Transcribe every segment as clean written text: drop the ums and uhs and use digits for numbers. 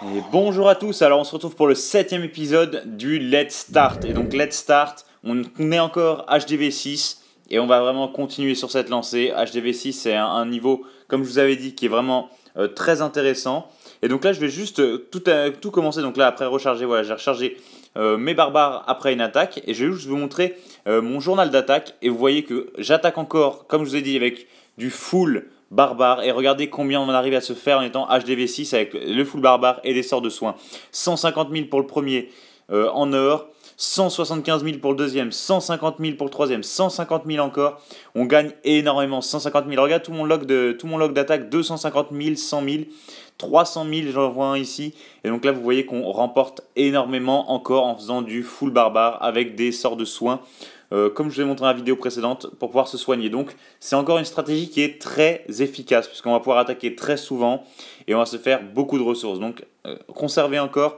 Et bonjour à tous, alors on se retrouve pour le 7ème épisode du Let's Start. Et donc Let's Start, on est encore HDV6 et on va vraiment continuer sur cette lancée. HDV6 c'est un niveau, comme je vous avais dit, qui est vraiment très intéressant. Et donc là je vais juste tout commencer, donc là après recharger, voilà, j'ai rechargé mes barbares après une attaque. Et je vais juste vous montrer mon journal d'attaque. Et vous voyez que j'attaque encore, comme je vous ai dit, avec du full barbare, et regardez combien on arrive à se faire en étant HDV6 avec le full barbare et des sorts de soins. 150 000 pour le premier en or, 175 000 pour le deuxième, 150 000 pour le troisième, 150 000 encore. On gagne énormément, 150 000. Regarde tout mon log d'attaque, 250 000, 100 000, 300 000, j'en vois un ici. Et donc là, vous voyez qu'on remporte énormément encore en faisant du full barbare avec des sorts de soins. Comme je vous ai montré dans la vidéo précédente, pour pouvoir se soigner. Donc c'est encore une stratégie qui est très efficace, puisqu'on va pouvoir attaquer très souvent et on va se faire beaucoup de ressources. Donc conservez encore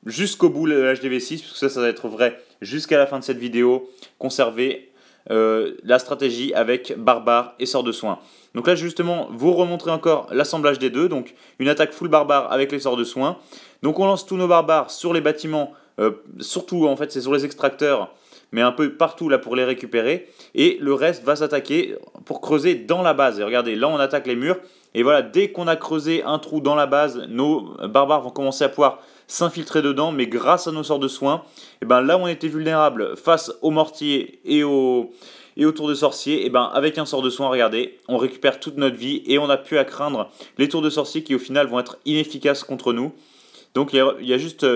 jusqu'au bout le HDV6, puisque ça va être vrai jusqu'à la fin de cette vidéo. Conservez la stratégie avec barbare et sort de soins. Donc là justement, vous remontrez encore l'assemblage des deux, donc une attaque full barbare avec les sorts de soins. Donc on lance tous nos barbares sur les bâtiments, surtout en fait c'est sur les extracteurs, mais un peu partout là pour les récupérer, et le reste va s'attaquer pour creuser dans la base. Et regardez, là on attaque les murs, et voilà, dès qu'on a creusé un trou dans la base, nos barbares vont commencer à pouvoir s'infiltrer dedans, mais grâce à nos sorts de soins, et ben là où on était vulnérable face aux mortiers et aux tours de sorcier, et ben avec un sort de soin, regardez, on récupère toute notre vie, et on n'a plus à craindre les tours de sorcier qui au final vont être inefficaces contre nous. Donc il y a juste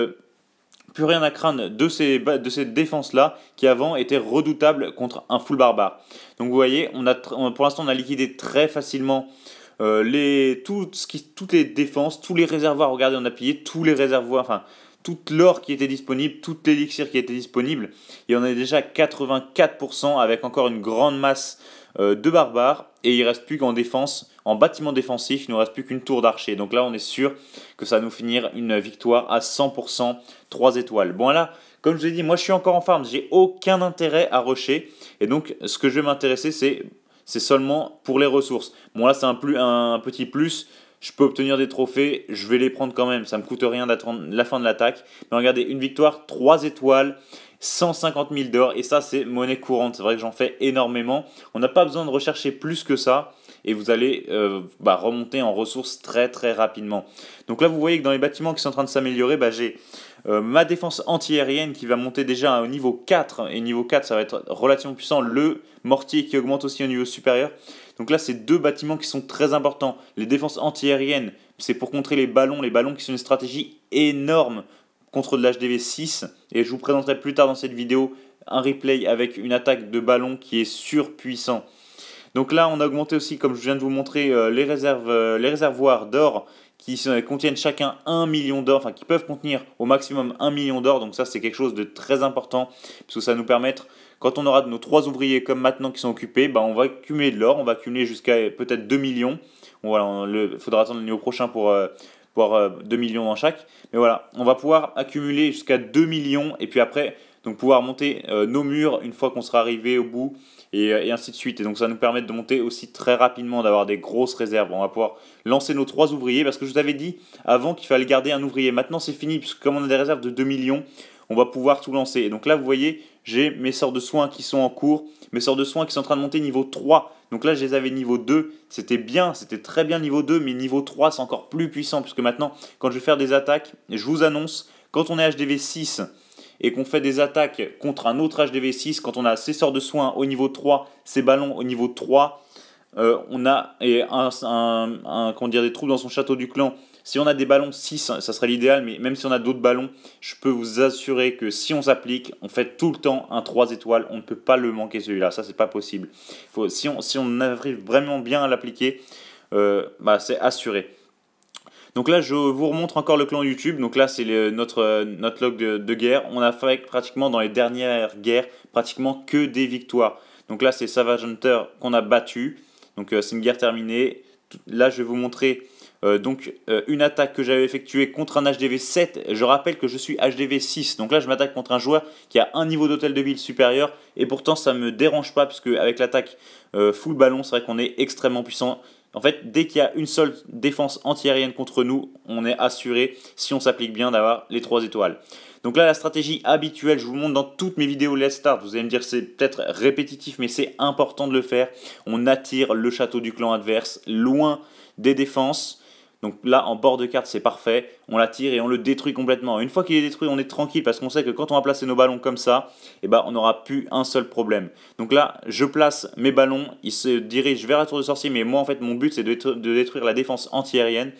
plus rien à craindre de ces défenses-là qui avant étaient redoutables contre un full barbare. Donc vous voyez, pour l'instant on a liquidé très facilement toutes les défenses, tous les réservoirs. Regardez, on a pillé tous les réservoirs, enfin toute l'or qui était disponible, tout l'élixir qui était disponible, et on est déjà 84% avec encore une grande masse de barbares, et il ne reste plus qu'en défense, en bâtiment défensif, il ne nous reste plus qu'une tour d'archer. Donc là on est sûr que ça va nous finir une victoire à 100%, 3 étoiles. Bon là, comme je vous ai dit, moi je suis encore en farm, j'ai aucun intérêt à rusher, et donc ce que je vais m'intéresser c'est seulement pour les ressources. Bon là c'est un petit plus, je peux obtenir des trophées, je vais les prendre quand même, ça me coûte rien d'attendre la fin de l'attaque. Mais regardez, une victoire, 3 étoiles, 150 000 d'or, et ça c'est monnaie courante, c'est vrai que j'en fais énormément. On n'a pas besoin de rechercher plus que ça, et vous allez remonter en ressources très très rapidement. Donc là vous voyez que dans les bâtiments qui sont en train de s'améliorer, j'ai ma défense anti-aérienne qui va monter déjà au niveau 4, et niveau 4 ça va être relativement puissant, le mortier qui augmente aussi au niveau supérieur. Donc là c'est deux bâtiments qui sont très importants. Les défenses anti-aériennes, c'est pour contrer les ballons qui sont une stratégie énorme contre de l'HDV 6, et je vous présenterai plus tard dans cette vidéo un replay avec une attaque de ballon qui est surpuissant. Donc là on a augmenté aussi, comme je viens de vous montrer, les réservoirs d'or qui contiennent chacun 1 million d'or, enfin qui peuvent contenir au maximum 1 million d'or. Donc ça c'est quelque chose de très important, parce que ça va nous permettre, quand on aura nos 3 ouvriers comme maintenant qui sont occupés, on va accumuler de l'or, on va accumuler jusqu'à peut-être 2 millions. Bon, voilà, il faudra attendre le niveau prochain pour avoir 2 millions dans chaque. Mais voilà, on va pouvoir accumuler jusqu'à 2 millions, et puis après, donc pouvoir monter nos murs une fois qu'on sera arrivé au bout, et ainsi de suite. Et donc ça va nous permettre de monter aussi très rapidement, d'avoir des grosses réserves. On va pouvoir lancer nos 3 ouvriers, parce que je vous avais dit avant qu'il fallait garder un ouvrier. Maintenant c'est fini, puisque comme on a des réserves de 2 millions, on va pouvoir tout lancer. Et donc là vous voyez, j'ai mes sorts de soins qui sont en cours, mes sorts de soins qui sont en train de monter niveau 3. Donc là je les avais niveau 2, c'était bien, c'était très bien niveau 2, mais niveau 3 c'est encore plus puissant, puisque maintenant quand je vais faire des attaques, je vous annonce, quand on est HDV 6 et qu'on fait des attaques contre un autre HDV 6, quand on a ses sorts de soins au niveau 3, ses ballons au niveau 3, on a des trous dans son château du clan. Si on a des ballons 6, ça serait l'idéal, mais même si on a d'autres ballons, je peux vous assurer que si on s'applique, on fait tout le temps un 3 étoiles, on ne peut pas le manquer celui-là, ça c'est pas possible. Si on arrive vraiment bien à l'appliquer, c'est assuré. Donc là je vous remontre encore le clan YouTube. Donc là c'est notre log de guerre. On a fait pratiquement dans les dernières guerres pratiquement que des victoires. Donc là c'est Savage Hunter qu'on a battu. Donc c'est une guerre terminée. Là je vais vous montrer une attaque que j'avais effectuée contre un HDV 7. Je rappelle que je suis HDV 6. Donc là je m'attaque contre un joueur qui a un niveau d'hôtel de ville supérieur. Et pourtant ça ne me dérange pas, puisque avec l'attaque full ballon, c'est vrai qu'on est extrêmement puissant. En fait, dès qu'il y a une seule défense antiaérienne contre nous, on est assuré, si on s'applique bien, d'avoir les 3 étoiles. Donc là, la stratégie habituelle, je vous le montre dans toutes mes vidéos Let's Start. Vous allez me dire c'est peut-être répétitif, mais c'est important de le faire. On attire le château du clan adverse loin des défenses. Donc là, en bord de carte, c'est parfait. On l'attire et on le détruit complètement. Une fois qu'il est détruit, on est tranquille parce qu'on sait que quand on va placer nos ballons comme ça, eh ben, on n'aura plus un seul problème. Donc là, je place mes ballons. Ils se dirigent vers la tour de sorcier. Mais moi, en fait, mon but, c'est de détruire la défense anti-aérienne.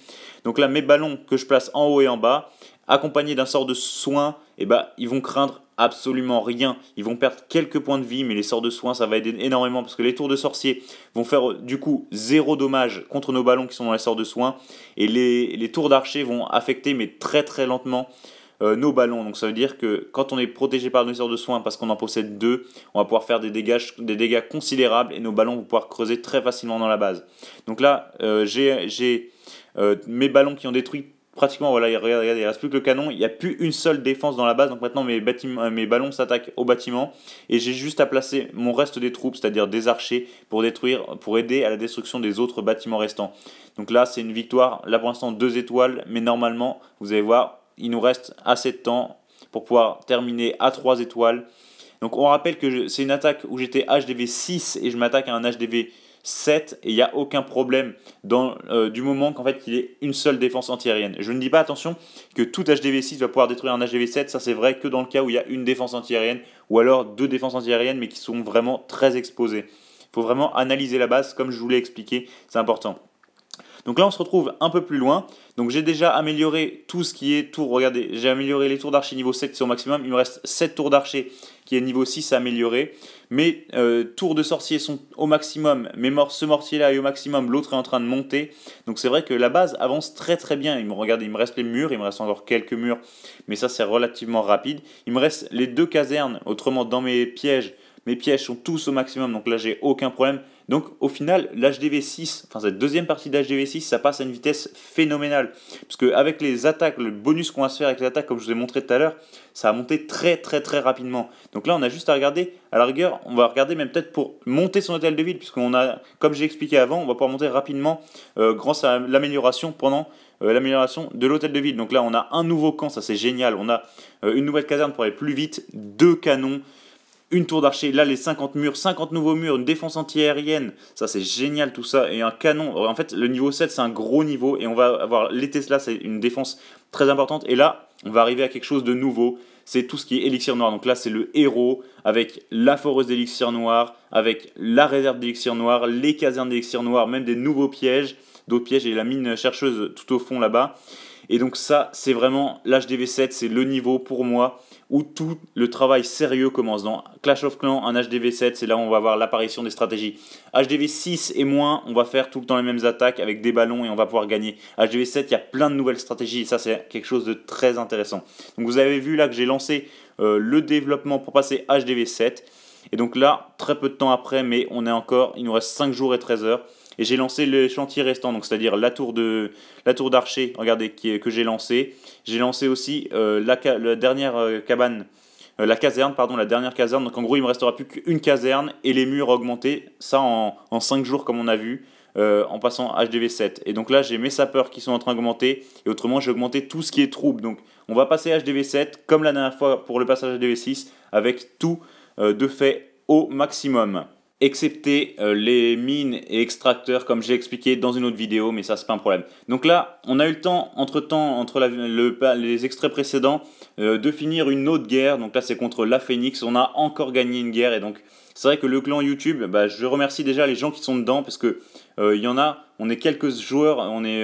Donc là, mes ballons que je place en haut et en bas, accompagnés d'un sort de soin, eh ben, ils vont craindre absolument rien. Ils vont perdre quelques points de vie, mais les sorts de soin, ça va aider énormément parce que les tours de sorcier vont faire du coup 0 dommage contre nos ballons qui sont dans les sorts de soin. Et les tours d'archer vont affecter, mais très très lentement, nos ballons. Donc ça veut dire que quand on est protégé par nos sorts de soin parce qu'on en possède 2, on va pouvoir faire des dégâts considérables et nos ballons vont pouvoir creuser très facilement dans la base. Donc là, j'ai mes ballons qui ont détruit pratiquement, voilà, regardez, il ne reste plus que le canon, il n'y a plus une seule défense dans la base, donc maintenant mes ballons s'attaquent au bâtiment, et j'ai juste à placer mon reste des troupes, c'est-à-dire des archers, pour aider à la destruction des autres bâtiments restants. Donc là, c'est une victoire, là pour l'instant 2 étoiles, mais normalement, vous allez voir, il nous reste assez de temps pour pouvoir terminer à 3 étoiles. Donc on rappelle que c'est une attaque où j'étais HDV 6 et je m'attaque à un HDV 7 et il n'y a aucun problème du moment qu'en fait il y ait une seule défense antiaérienne. Je ne dis pas, attention, que tout HDV 6 va pouvoir détruire un HDV 7, ça c'est vrai que dans le cas où il y a une défense antiaérienne ou alors 2 défenses antiaériennes mais qui sont vraiment très exposées. Il faut vraiment analyser la base comme je vous l'ai expliqué, c'est important. Donc là on se retrouve un peu plus loin. Donc j'ai déjà amélioré tout ce qui est tour. Regardez, j'ai amélioré les tours d'archer niveau 7 qui sont au maximum. Il me reste 7 tours d'archer qui est niveau 6 à améliorer. Mes tours de sorcier sont au maximum. Ce mortier là est au maximum. L'autre est en train de monter. Donc c'est vrai que la base avance très très bien. Regardez, il me reste les murs. Il me reste encore quelques murs. Mais ça c'est relativement rapide. Il me reste les 2 casernes. Autrement dans mes pièges sont tous au maximum. Donc là j'ai aucun problème. Donc au final, l'HDV6, enfin cette deuxième partie d'HDV6, ça passe à une vitesse phénoménale. Parce qu'avec les attaques, le bonus qu'on va se faire avec les attaques, comme je vous ai montré tout à l'heure, ça a monté très très très rapidement. Donc là, on a juste à regarder, à la rigueur, on va regarder même peut-être pour monter son hôtel de ville, puisqu'on a, comme j'ai expliqué avant, on va pouvoir monter rapidement grâce à l'amélioration l'amélioration de l'hôtel de ville. Donc là, on a un nouveau camp, ça c'est génial. On a une nouvelle caserne pour aller plus vite, 2 canons. Une tour d'archer, là les 50 murs, 50 nouveaux murs, une défense anti-aérienne, ça c'est génial tout ça, et un canon. En fait le niveau 7 c'est un gros niveau et on va avoir les Tesla, c'est une défense très importante, et là on va arriver à quelque chose de nouveau, c'est tout ce qui est élixir noir. Donc là c'est le héros avec la foreuse d'élixir noir, avec la réserve d'élixir noir, les casernes d'élixir noir, même des nouveaux pièges, d'autres pièges et la mine chercheuse tout au fond là-bas. Et donc ça, c'est vraiment l'HDV7, c'est le niveau pour moi où tout le travail sérieux commence. Dans Clash of Clans, un HDV7, c'est là où on va voir l'apparition des stratégies. HDV6 et moins, on va faire tout le temps les mêmes attaques avec des ballons et on va pouvoir gagner. HDV7, il y a plein de nouvelles stratégies et ça, c'est quelque chose de très intéressant. Donc vous avez vu là que j'ai lancé le développement pour passer HDV7. Et donc là, très peu de temps après, mais il nous reste 5 jours et 13 heures. Et j'ai lancé les chantiers restants, donc c'est-à-dire la tour d'archer, regardez, que j'ai lancé. J'ai lancé aussi la dernière cabane, la caserne. Donc en gros, il me restera plus qu'une caserne et les murs augmentés. Ça en 5 jours, comme on a vu, en passant HDV7. Et donc là, j'ai mes sapeurs qui sont en train d'augmenter. Et autrement, j'ai augmenté tout ce qui est troupes. Donc on va passer HDV7, comme la dernière fois pour le passage HDV6, avec tout de fait au maximum. Excepté les mines et extracteurs comme j'ai expliqué dans une autre vidéo, mais ça c'est pas un problème. Donc là, on a eu le temps, entre les extraits précédents, de finir une autre guerre. Donc là c'est contre la Phoenix, on a encore gagné une guerre. Et donc c'est vrai que le clan YouTube, je remercie déjà les gens qui sont dedans, parce que il y en a, on est quelques joueurs, on est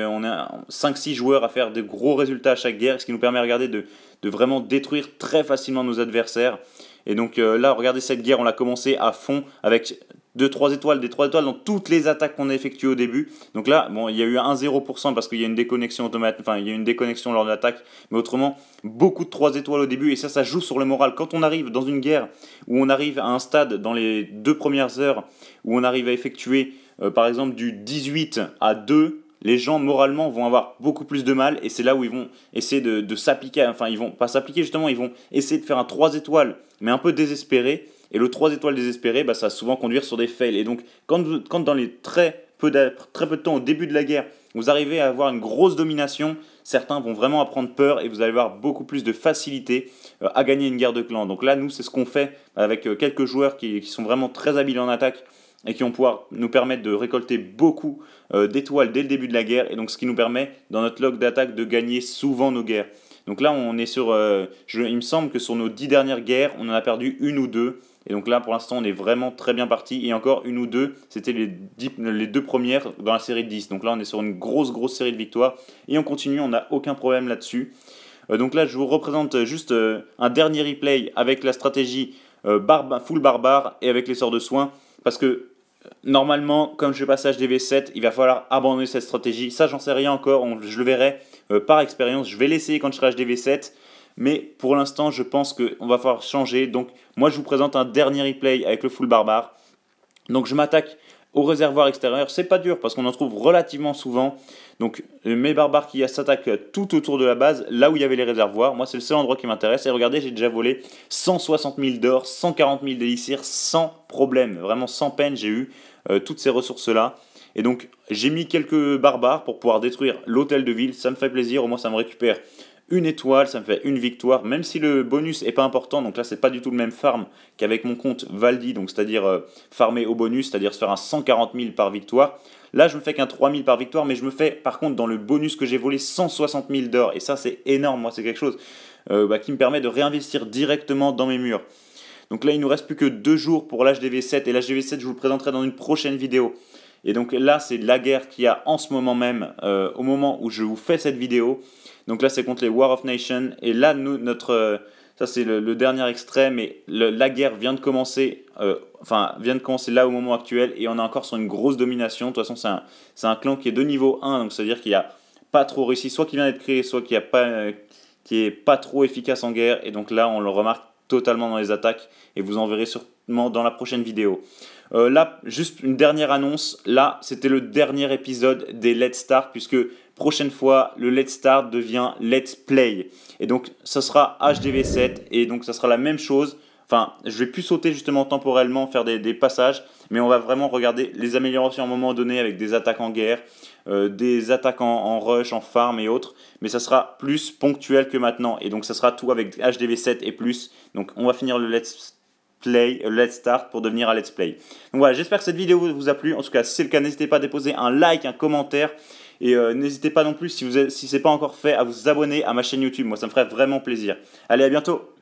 5-6 joueurs à faire de gros résultats à chaque guerre, ce qui nous permet de vraiment détruire très facilement nos adversaires. Et donc là, regardez cette guerre, on l'a commencé à fond avec des 3 étoiles dans toutes les attaques qu'on a effectuées au début. Donc là, bon, il y a eu un 0% parce qu'il y a une déconnexion automatique, enfin il y a une déconnexion lors de l'attaque, mais autrement, beaucoup de 3 étoiles au début, et ça joue sur le moral. Quand on arrive dans une guerre où on arrive à un stade dans les 2 premières heures où on arrive à effectuer par exemple du 18 à 2, les gens moralement vont avoir beaucoup plus de mal, et c'est là où ils vont essayer de s'appliquer, enfin ils vont pas s'appliquer justement, ils vont essayer de faire un 3 étoiles mais un peu désespéré, et le 3 étoiles désespéré, ça va souvent conduire sur des fails. Et donc quand dans les très très peu de temps au début de la guerre, vous arrivez à avoir une grosse domination, certains vont vraiment apprendre peur et vous allez avoir beaucoup plus de facilité à gagner une guerre de clans. Donc là, nous, c'est ce qu'on fait avec quelques joueurs qui sont vraiment très habiles en attaque et qui vont pouvoir nous permettre de récolter beaucoup d'étoiles dès le début de la guerre, et donc ce qui nous permet, dans notre log d'attaque, de gagner souvent nos guerres. Donc là, on est sur, il me semble que sur nos 10 dernières guerres, on en a perdu une ou deux. Et donc là, pour l'instant, on est vraiment très bien parti. Et encore une ou deux, c'était les deux premières dans la série de 10. Donc là, on est sur une grosse série de victoires. Et on continue, on n'a aucun problème là-dessus. Donc là, je vous représente juste un dernier replay avec la stratégie full barbare et avec les sorts de soins. Parce que normalement, comme je vais passer HDV7, il va falloir abandonner cette stratégie. Ça, j'en sais rien encore, je le verrai par expérience. Je vais l'essayer quand je serai HDV7. Mais pour l'instant, je pense qu'on va falloir changer. Donc, moi, je vous présente un dernier replay avec le full barbare. Donc, je m'attaque au réservoir extérieur. C'est pas dur parce qu'on en trouve relativement souvent. Donc, mes barbares qui s'attaquent tout autour de la base, là où il y avait les réservoirs. Moi, c'est le seul endroit qui m'intéresse. Et regardez, j'ai déjà volé 160 000 d'or, 140 000 d'élixir sans problème. Vraiment sans peine, j'ai eu toutes ces ressources-là. Et donc, j'ai mis quelques barbares pour pouvoir détruire l'hôtel de ville. Ça me fait plaisir. Au moins, ça me récupère une étoile, ça me fait une victoire, même si le bonus n'est pas important. Donc là, c'est pas du tout le même farm qu'avec mon compte Valdi, donc c'est-à-dire farmer au bonus, c'est-à-dire se faire un 140 000 par victoire. Là, je me fais qu'un 3 000 par victoire, mais je me fais par contre dans le bonus que j'ai volé 160 000 d'or. Et ça, c'est énorme. Moi, c'est quelque chose qui me permet de réinvestir directement dans mes murs. Donc là, il nous reste plus que 2 jours pour l'HDV7. Et l'HDV7, je vous le présenterai dans une prochaine vidéo. Et donc là, c'est la guerre qu'il y a en ce moment même, au moment où je vous fais cette vidéo. Donc là, c'est contre les War of Nations. Et là, ça c'est le dernier extrait, mais la guerre vient de commencer, là au moment actuel, et on est encore sur une grosse domination. De toute façon, c'est un clan qui est de niveau 1, donc c'est-à-dire qu'il n'y a pas trop réussi, soit qui vient d'être créé, soit qui est pas trop efficace en guerre. Et donc là, on le remarque totalement dans les attaques, et vous en verrez sûrement dans la prochaine vidéo. Là, juste une dernière annonce. Là, c'était le dernier épisode des Let's Start, puisque prochaine fois, le Let's Start devient Let's Play. Et donc, ça sera HDV7, et donc ça sera la même chose. Enfin, je vais plus sauter justement temporellement, faire des passages, mais on va vraiment regarder les améliorations à un moment donné avec des attaques en guerre, des attaques en rush, en farm et autres. Mais ça sera plus ponctuel que maintenant, et donc ça sera tout avec HDV7 et plus. Donc, on va finir le Let's Start pour devenir un Let's Play. Donc voilà, j'espère que cette vidéo vous a plu. En tout cas, si c'est le cas, n'hésitez pas à déposer un like, un commentaire. Et n'hésitez pas non plus, si ce n'est pas encore fait, à vous abonner à ma chaîne YouTube. Moi, ça me ferait vraiment plaisir. Allez, à bientôt!